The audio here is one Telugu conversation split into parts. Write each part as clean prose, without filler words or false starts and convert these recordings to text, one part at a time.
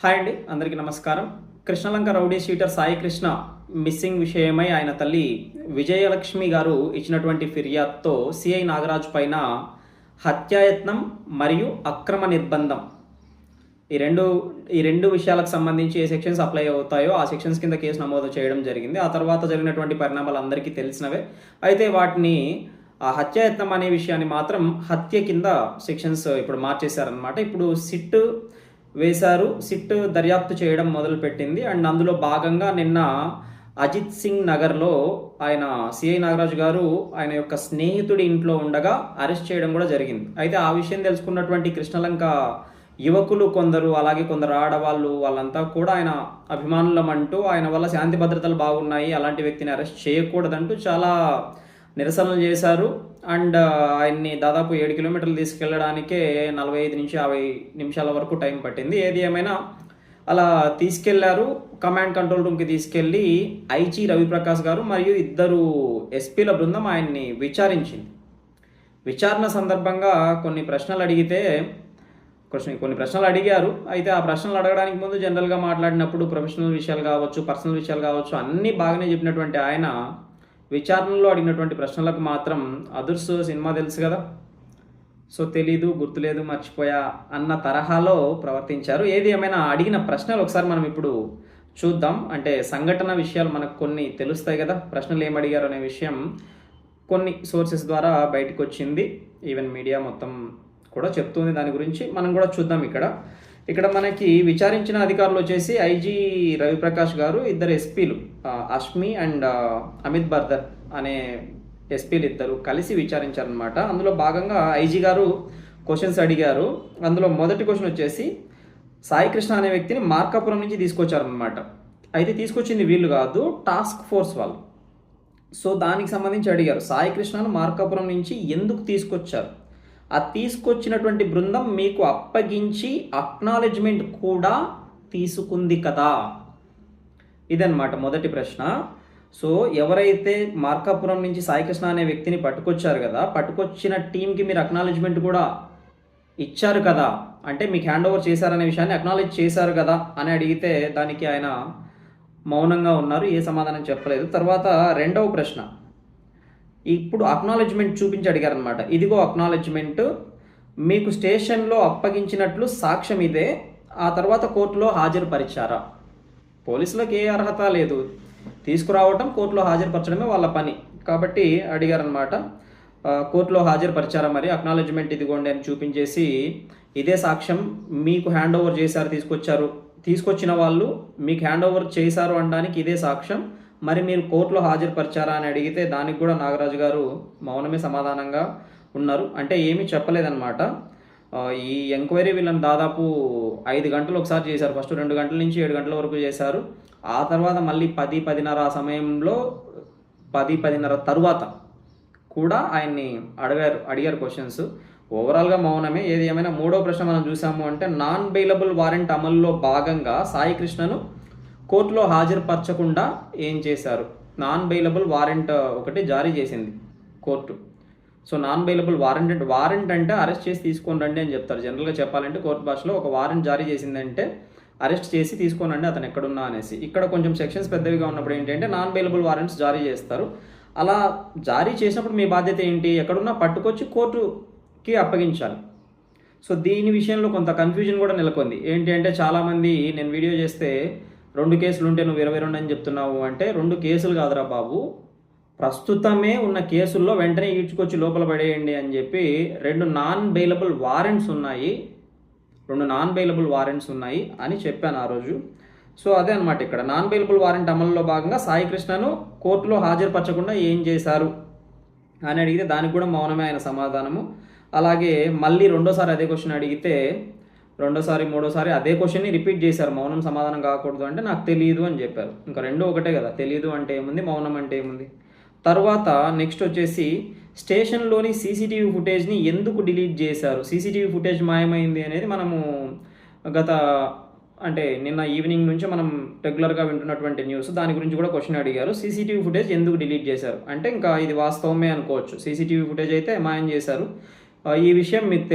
హాయ్ అండి, అందరికీ నమస్కారం. Krishnalanka rowdy sheeter Sai Krishna missing విషయమై ఆయన తల్లి విజయలక్ష్మి గారు ఇచ్చినటువంటి ఫిర్యాదుతో సిఐ నాగరాజు పైన హత్యాయత్నం మరియు అక్రమ నిర్బంధం ఈ రెండు విషయాలకు సంబంధించి ఏ సెక్షన్స్ అప్లై అవుతాయో ఆ సెక్షన్స్ కింద కేసు నమోదు చేయడం జరిగింది. ఆ తర్వాత జరిగినటువంటి పరిణామాలు అందరికీ తెలిసినవే. అయితే వాటిని ఆ హత్యాయత్నం అనే విషయాన్ని మాత్రం హత్య కింద సెక్షన్స్ ఇప్పుడు మార్చేశారనమాట. ఇప్పుడు సిట్ వేశారు. సిట్ దర్యాప్తు చేయడం మొదలుపెట్టింది. అండ్ అందులో భాగంగా నిన్న అజిత్ సింగ్ నగర్లో ఆయన సిఐ నాగరాజు గారు ఆయన యొక్క స్నేహితుడి ఇంట్లో ఉండగా అరెస్ట్ చేయడం కూడా జరిగింది. అయితే ఆ విషయం తెలుసుకున్నటువంటి కృష్ణలంక యువకులు కొందరు, అలాగే కొందరు ఆడవాళ్ళు, వాళ్ళంతా కూడా ఆయన అభిమానులం అంటూ ఆయన వల్ల శాంతి భద్రతలు బాగున్నాయి, అలాంటి వ్యక్తిని అరెస్ట్ చేయకూడదంటూ చాలా నిరసనలు చేశారు. అండ్ ఆయన్ని దాదాపు 7 కిలోమీటర్లు తీసుకెళ్ళడానికే 45 నుంచి 50 నిమిషాల వరకు టైం పట్టింది. ఏది ఏమైనా అలా తీసుకెళ్లారు. కమాండ్ కంట్రోల్ రూమ్కి తీసుకెళ్ళి ఐజీ రవిప్రకాష్ గారు మరియు 2 ఎస్పీల బృందం ఆయన్ని విచారించింది. విచారణ సందర్భంగా కొన్ని ప్రశ్నలు అడిగారు. అయితే ఆ ప్రశ్నలు అడగడానికి ముందు జనరల్గా మాట్లాడినప్పుడు ప్రొఫెషనల్ విషయాలు కావచ్చు, పర్సనల్ విషయాలు కావచ్చు, అన్నీ బాగానే చెప్పినటువంటి ఆయన విచారణలో అడిగినటువంటి ప్రశ్నలకు మాత్రం అదుర్స్ సినిమా తెలుసు కదా, సో తెలీదు, గుర్తులేదు, మర్చిపోయా అన్న తరహాలో ప్రవర్తించారు. ఏది ఏమైనా అడిగిన ప్రశ్నలు ఒకసారి మనం ఇప్పుడు చూద్దాం. అంటే సంఘటన విషయాలు మనకు కొన్ని తెలుస్తాయి కదా, ప్రశ్నలు ఏం అడిగారు అనే విషయం కొన్ని సోర్సెస్ ద్వారా బయటకు వచ్చింది. ఈవెన్ మీడియా మొత్తం కూడా చెప్తుంది. దాని గురించి మనం కూడా చూద్దాం. ఇక్కడ మనకి విచారించిన అధికారులు వచ్చేసి ఐజీ రవిప్రకాష్ గారు, 2 ఎస్పీలు అష్మి అండ్ అమిత్ బర్దర్ అనే ఎస్పీలు 2 కలిసి విచారించారనమాట. అందులో భాగంగా ఐజీ గారు క్వశ్చన్స్ అడిగారు. అందులో మొదటి క్వశ్చన్ వచ్చేసి సాయి కృష్ణ అనే వ్యక్తిని మార్కాపురం నుంచి తీసుకొచ్చారనమాట. అయితే తీసుకొచ్చింది వీళ్ళు కాదు, టాస్క్ ఫోర్స్ వాళ్ళు. సో దానికి సంబంధించి అడిగారు, సాయి కృష్ణను మార్కాపురం నుంచి ఎందుకు తీసుకొచ్చారు, ఆ తీసుకొచ్చినటువంటి బృందం మీకు అప్పగించి అక్నాలెడ్జ్మెంట్ కూడా తీసుకుంది కదా, ఇదన్నమాట మొదటి ప్రశ్న. సో ఎవరైతే మార్కాపురం నుంచి సాయికృష్ణ అనే వ్యక్తిని పట్టుకొచ్చారు కదా, పట్టుకొచ్చిన టీంకి మీరు అక్నాలెడ్జ్మెంట్ కూడా ఇచ్చారు కదా, అంటే మీకు హ్యాండ్ ఓవర్ చేశారనే విషయాన్ని అక్నాలెడ్జ్ చేశారు కదా అని అడిగితే దానికి ఆయన మౌనంగా ఉన్నారు, ఏ సమాధానం చెప్పలేదు. తర్వాత రెండవ ప్రశ్న, ఇప్పుడు అక్నాలెడ్జ్మెంట్ చూపించి అడిగారనమాట. ఇదిగో అక్నాలెడ్జ్మెంట్, మీకు స్టేషన్లో అప్పగించినట్లు సాక్ష్యం ఇదే, ఆ తర్వాత కోర్టులో హాజరుపరిచారా? పోలీసులకు ఏ అర్హత లేదు, తీసుకురావటం, కోర్టులో హాజరుపరచడమే వాళ్ళ పని. కాబట్టి అడిగారనమాట, కోర్టులో హాజరుపరిచారా, మరి అక్నాలెడ్జ్మెంట్ ఇదిగోండి అని చూపించేసి ఇదే సాక్ష్యం, మీకు హ్యాండ్ ఓవర్ చేశారు, తీసుకొచ్చిన వాళ్ళు మీకు హ్యాండ్ ఓవర్ చేశారు అనడానికి ఇదే సాక్ష్యం, మరి మీరు కోర్టులో హాజరుపరిచారా అని అడిగితే దానికి కూడా నాగరాజు గారు మౌనమే సమాధానంగా ఉన్నారు. అంటే ఏమీ చెప్పలేదన్నమాట. ఈ ఎంక్వైరీ వీళ్ళని దాదాపు 5 గంటలు ఒకసారి చేశారు. ఫస్ట్ 2 గంటల నుంచి 7 గంటల వరకు చేశారు. ఆ తర్వాత మళ్ళీ 10-10:30 ఆ సమయంలో 10-10:30 తరువాత కూడా ఆయన్ని అడిగారు క్వశ్చన్స్. ఓవరాల్గా మౌనమే. ఏది ఏమైనా మూడో ప్రశ్న మనం చూసాము అంటే, నాన్ బెయిలబుల్ వారెంట్ అమల్లో భాగంగా సాయి కృష్ణను కోర్టులో హాజరుపరచకుండా ఏం చేశారు? నాన్ బెయిలబుల్ వారెంట్ ఒకటి జారీ చేసింది court. So non bailable warrant అంటే అరెస్ట్ చేసి తీసుకొని రండి అని చెప్తారు. జనరల్గా చెప్పాలంటే కోర్టు భాషలో ఒక వారెంట్ జారీ చేసిందంటే అరెస్ట్ చేసి తీసుకొని రండి అతను ఎక్కడున్నా అనేసి. ఇక్కడ కొంచెం సెక్షన్స్ పెద్దవిగా ఉన్నప్పుడు ఏంటంటే నాన్ బెయిలబుల్ వారెంట్స్ జారీ చేస్తారు. అలా జారీ చేసినప్పుడు మీ బాధ్యత ఏంటి, ఎక్కడున్నా పట్టుకొచ్చి కోర్టుకి అప్పగించాలి. సో దీని విషయంలో కొంత కన్ఫ్యూజన్ కూడా నెలకొంది. ఏంటి అంటే చాలామంది నేను వీడియో చేస్తే 2 కేసులు ఉంటే నువ్వు 22 అని చెప్తున్నావు అంటే, 2 కేసులు కాదురా బాబు, ప్రస్తుతమే ఉన్న కేసుల్లో వెంటనే ఈడ్చుకొచ్చి లోపల పడేయండి అని చెప్పి 2 నాన్ బెయిలబుల్ వారెంట్స్ ఉన్నాయి అని చెప్పాను ఆ రోజు. సో అదే అనమాట, ఇక్కడ నాన్ బెయిలబుల్ వారెంట్ అమల్లో భాగంగా సాయి కృష్ణను కోర్టులో హాజరుపరచకుండా ఏం చేశారు అని అడిగితే దానికి కూడా మౌనమే ఆయన సమాధానము. అలాగే మళ్ళీ రెండోసారి అదే క్వశ్చన్ అడిగితే మూడోసారి అదే క్వశ్చన్ని రిపీట్ చేశారు. మౌనం సమాధానం కాకూడదు అంటే నాకు తెలియదు అని చెప్పారు. ఇంకా రెండు ఒకటే కదా, తెలియదు అంటే ఏముంది, మౌనం అంటే ఏముంది. తర్వాత నెక్స్ట్ వచ్చేసి స్టేషన్లోని సీసీటీవీ ఫుటేజ్ని ఎందుకు డిలీట్ చేశారు, సీసీటీవీ ఫుటేజ్ మాయమైంది అనేది మనము నిన్న ఈవినింగ్ నుంచి మనం రెగ్యులర్గా వింటున్నటువంటి న్యూస్. దాని గురించి కూడా క్వశ్చన్ అడిగారు. సీసీటీవీ ఫుటేజ్ ఎందుకు డిలీట్ చేశారు అంటే ఇంకా ఇది వాస్తవమే అనుకోవచ్చు. సీసీటీవీ ఫుటేజ్ అయితే మాయం చేశారు. ఈ విషయం మీకు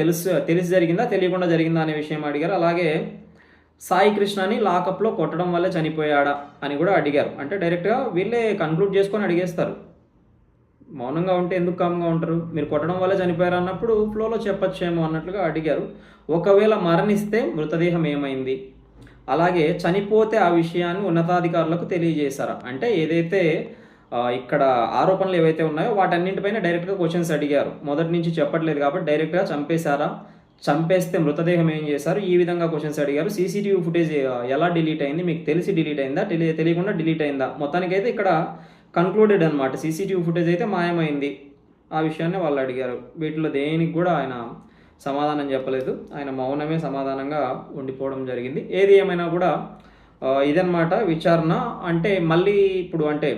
తెలిసి జరిగిందా, తెలియకుండా జరిగిందా అనే విషయం అడిగారు. అలాగే సాయి కృష్ణని లాకప్లో కొట్టడం వల్లే చనిపోయాడా అని కూడా అడిగారు. అంటే డైరెక్ట్గా వీళ్ళే కన్క్లూడ్ చేసుకొని అడిగేస్తారు. మౌనంగా ఉంటే ఎందుకు కామ్గా ఉంటారు? మీరు కొట్టడం వల్ల చనిపోయారు అన్నప్పుడు ఫ్లోలో చెప్పచ్చేమో అన్నట్లుగా అడిగారు. ఒకవేళ మరణిస్తే మృతదేహం ఏమైంది, అలాగే చనిపోతే ఆ విషయాన్ని ఉన్నతాధికారులకు తెలియజేశారా? అంటే ఏదైతే ఇక్కడ ఆరోపణలు ఏవైతే ఉన్నాయో వాటన్నింటిపైన డైరెక్ట్గా క్వశ్చన్స్ అడిగారు. మొదటి నుంచి చెప్పట్లేదు కాబట్టి డైరెక్ట్గా చంపేశారా, చంపేస్తే మృతదేహం ఏం చేశారు, ఈ విధంగా క్వశ్చన్స్ అడిగారు. సీసీటీవీ ఫుటేజ్ ఎలా డిలీట్ అయింది, మీకు తెలిసి డిలీట్ అయిందా, తెలియకుండా డిలీట్ అయిందా? మొత్తానికైతే ఇక్కడ కన్క్లూడెడ్ అనమాట. సీసీటీవీ ఫుటేజ్ అయితే మాయమైంది. ఆ విషయాన్ని వాళ్ళు అడిగారు. వీటిలో దేనికి కూడా ఆయన సమాధానం చెప్పలేదు. ఆయన మౌనమే సమాధానంగా ఉండిపోవడం జరిగింది. ఏది ఏమైనా కూడా ఇదన్నమాట విచారణ. అంటే మళ్ళీ ఇప్పుడు అంటే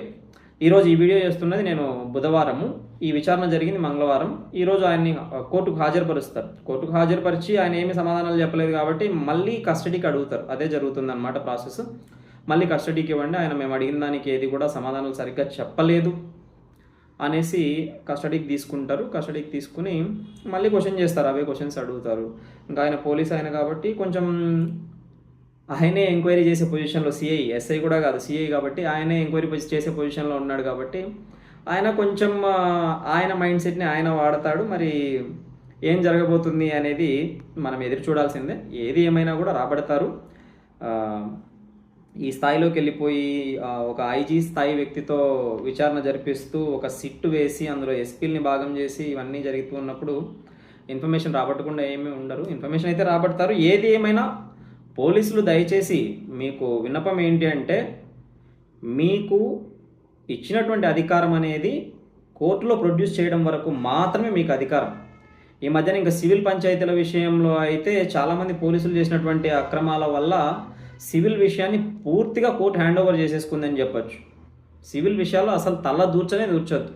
ఈరోజు ఈ వీడియో చేస్తున్నది నేను బుధవారము, ఈ విచారణ జరిగింది మంగళవారం. ఈరోజు ఆయన్ని కోర్టుకు హాజరుపరుస్తారు. కోర్టుకు హాజరుపరిచి ఆయన ఏమి సమాధానాలు చెప్పలేదు కాబట్టి మళ్ళీ కస్టడీకి అడుగుతారు. అదే జరుగుతుందన్నమాట ప్రాసెస్. మళ్ళీ కస్టడీకి ఇవ్వండి, ఆయన మేము అడిగిన దానికి ఏది కూడా సమాధానాలు సరిగ్గా చెప్పలేదు అనేసి కస్టడీకి తీసుకుంటారు. కస్టడీకి తీసుకుని మళ్ళీ క్వశ్చన్ చేస్తారు, అవే క్వశ్చన్స్ అడుగుతారు. ఇంకా ఆయన పోలీస్ ఆయన కాబట్టి కొంచెం ఆయనే ఎంక్వైరీ చేసే పొజిషన్లో, సిఐ ఎస్ఐ కూడా కాదు, సిఐ కాబట్టి ఆయనే ఎంక్వైరీ చేసే పొజిషన్లో ఉన్నాడు కాబట్టి ఆయన కొంచెం ఆయన మైండ్ సెట్ని ఆయన వాడతాడు. మరి ఏం జరగబోతుంది అనేది మనం ఎదురు చూడాల్సిందే. ఏది ఏమైనా కూడా రాబడతారు. ఈ స్థాయిలోకి వెళ్ళిపోయి ఒక ఐజీ స్థాయి వ్యక్తితో విచారణ జరిపిస్తూ ఒక సిట్టు వేసి అందులో ఎస్పీల్ని భాగం చేసి ఇవన్నీ జరుగుతూ ఉన్నప్పుడు ఇన్ఫర్మేషన్ రాబట్టకుండా ఏమీ ఉండరు. ఇన్ఫర్మేషన్ అయితే రాబడతారు. ఏది ఏమైనా పోలీసులు దయచేసి మీకు విన్నపం ఏంటి అంటే, మీకు ఇచ్చినటువంటి అధికారం అనేది కోర్టులో ప్రొడ్యూస్ చేయడం వరకు మాత్రమే మీకు అధికారం. ఈ మధ్యన ఇంకా సివిల్ పంచాయతీల విషయంలో అయితే చాలామంది పోలీసులు చేసినటువంటి అక్రమాల వల్ల సివిల్ విషయాన్ని పూర్తిగా కోర్టు హ్యాండ్ ఓవర్ చేసేసుకుందని చెప్పొచ్చు. సివిల్ విషయాల్లో అసలు తల దూర్చొద్దు.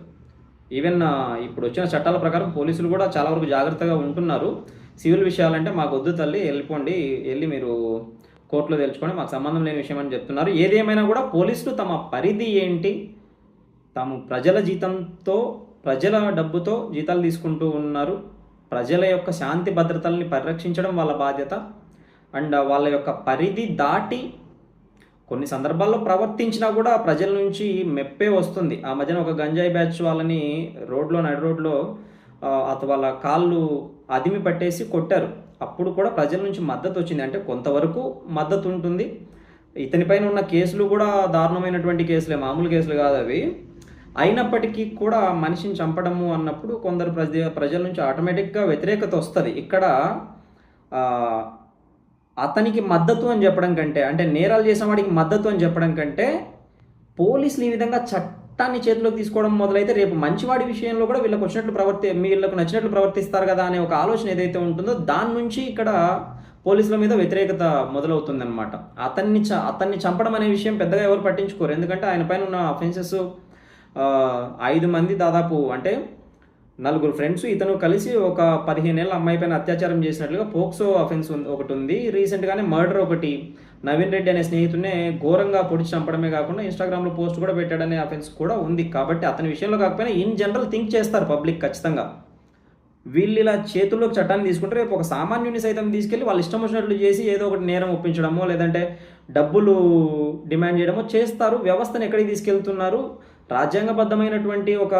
ఈవెన్ ఇప్పుడు వచ్చిన చట్టాల ప్రకారం పోలీసులు కూడా చాలా వరకు జాగ్రత్తగా ఉంటున్నారు. సివిల్ విషయాలంటే మాకు వద్దు తల్లి, వెళ్ళిపోండి, వెళ్ళి మీరు కోర్టులో తెలుసుకోండి, మాకు సంబంధం లేని విషయం అని చెప్తున్నారు. ఏదేమైనా కూడా పోలీసులు తమ పరిధి ఏంటి, తాము ప్రజల జీతంతో ప్రజల డబ్బుతో జీతాలు తీసుకుంటూ ఉన్నారు. ప్రజల యొక్క శాంతి భద్రతల్ని పరిరక్షించడం వాళ్ళ బాధ్యత. అండ్ వాళ్ళ యొక్క పరిధి దాటి కొన్ని సందర్భాల్లో ప్రవర్తించినా కూడా ప్రజల నుంచి మెప్పే వస్తుంది. ఆ మధ్యన ఒక గంజాయి బ్యాచ్ వాళ్ళని నడి రోడ్లో వాళ్ళ కాళ్ళు అదిమి పట్టేసి కొట్టారు. అప్పుడు కూడా ప్రజల నుంచి మద్దతు వచ్చింది. అంటే కొంతవరకు మద్దతు ఉంటుంది. ఇతనిపైన ఉన్న కేసులు కూడా దారుణమైనటువంటి కేసులే, మామూలు కేసులు కాదు అవి. అయినప్పటికీ కూడా మనిషిని చంపడము అన్నప్పుడు కొందరు ప్రజల నుంచి ఆటోమేటిక్గా వ్యతిరేకత వస్తుంది. ఇక్కడ అతనికి మద్దతు అని చెప్పడం కంటే, అంటే నేరాలు చేసిన వాడికి మద్దతు అని చెప్పడం కంటే, పోలీసులు ఈ విధంగా చట్టాన్ని చేతిలోకి తీసుకోవడం మొదలైతే రేపు మంచివాడి విషయంలో కూడా వీళ్ళకు నచ్చినట్లు ప్రవర్తిస్తారు కదా అనే ఒక ఆలోచన ఏదైతే ఉంటుందో దాని నుంచి ఇక్కడ పోలీసుల మీద వ్యతిరేకత మొదలవుతుందన్నమాట. అతన్ని చంపడం అనే విషయం పెద్దగా ఎవరు పట్టించుకోరు. ఎందుకంటే ఆయన పైన ఉన్న అఫెన్సెస్ 5 మంది దాదాపు, అంటే 4 ఫ్రెండ్స్ ఇతను కలిసి ఒక 15 ఏళ్ళ అమ్మాయి పైన అత్యాచారం చేసినట్లుగా పోక్సో అఫెన్స్ ఒకటి ఉంది. రీసెంట్గానే మర్డర్ ఒకటి, నవీన్ రెడ్డి అనే స్నేహితుడినే ఘోరంగా పొడిచి చంపడమే కాకుండా ఇన్స్టాగ్రామ్లో పోస్ట్ కూడా పెట్టాడనే అఫెన్స్ కూడా ఉంది. కాబట్టి అతని విషయంలో కాకపోయినా ఇన్ జనరల్ థింక్ చేస్తారు పబ్లిక్ ఖచ్చితంగా. వీళ్ళు ఇలా చేతుల్లోకి చట్టాన్ని తీసుకుంటే రేపు ఒక సామాన్యుని సైతం తీసుకెళ్ళి వాళ్ళు ఇష్టం వచ్చినట్లు చేసి ఏదో ఒకటి నేరం ఒప్పించడమో లేదంటే డబ్బులు డిమాండ్ చేయడమో చేస్తారు. వ్యవస్థను ఎక్కడికి తీసుకెళ్తున్నారు? రాజ్యాంగబద్ధమైనటువంటి ఒక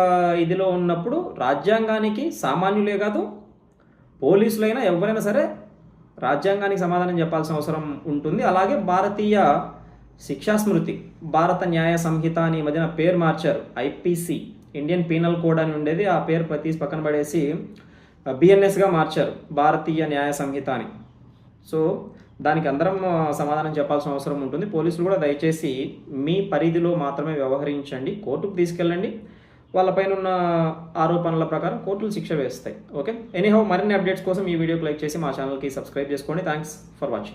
ఇదిలో ఉన్నప్పుడు రాజ్యాంగానికి సామాన్యులే కాదు పోలీసులైనా ఎవరైనా సరే రాజ్యాంగానికి సమాధానం చెప్పాల్సిన అవసరం ఉంటుంది. అలాగే భారతీయ శిక్షాస్మృతి, భారత న్యాయ సంహిత అని మధ్యన పేరు మార్చారు. ఐపీసీ, ఇండియన్ పీనల్ కోడ్ అని ఉండేది, ఆ పేరు తీసి పక్కన పడేసి బిఎన్ఎస్గా మార్చారు, భారతీయ న్యాయ సంహిత అని. సో దానికి అందరం సమాధానం చెప్పాల్సిన అవసరం ఉంటుంది. పోలీసులు కూడా దయచేసి మీ పరిధిలో మాత్రమే వ్యవహరించండి. కోర్టుకు తీసుకెళ్ళండి. వాళ్ళపైన ఉన్న ఆరోపణల ప్రకారం కోర్టులు శిక్ష వేస్తాయి. ఓకే, ఎనీహౌ మరిన్ని అప్డేట్స్ కోసం ఈ వీడియోకి లైక్ చేసి మా ఛానల్కి సబ్స్క్రైబ్ చేసుకోండి. Thanks for watching.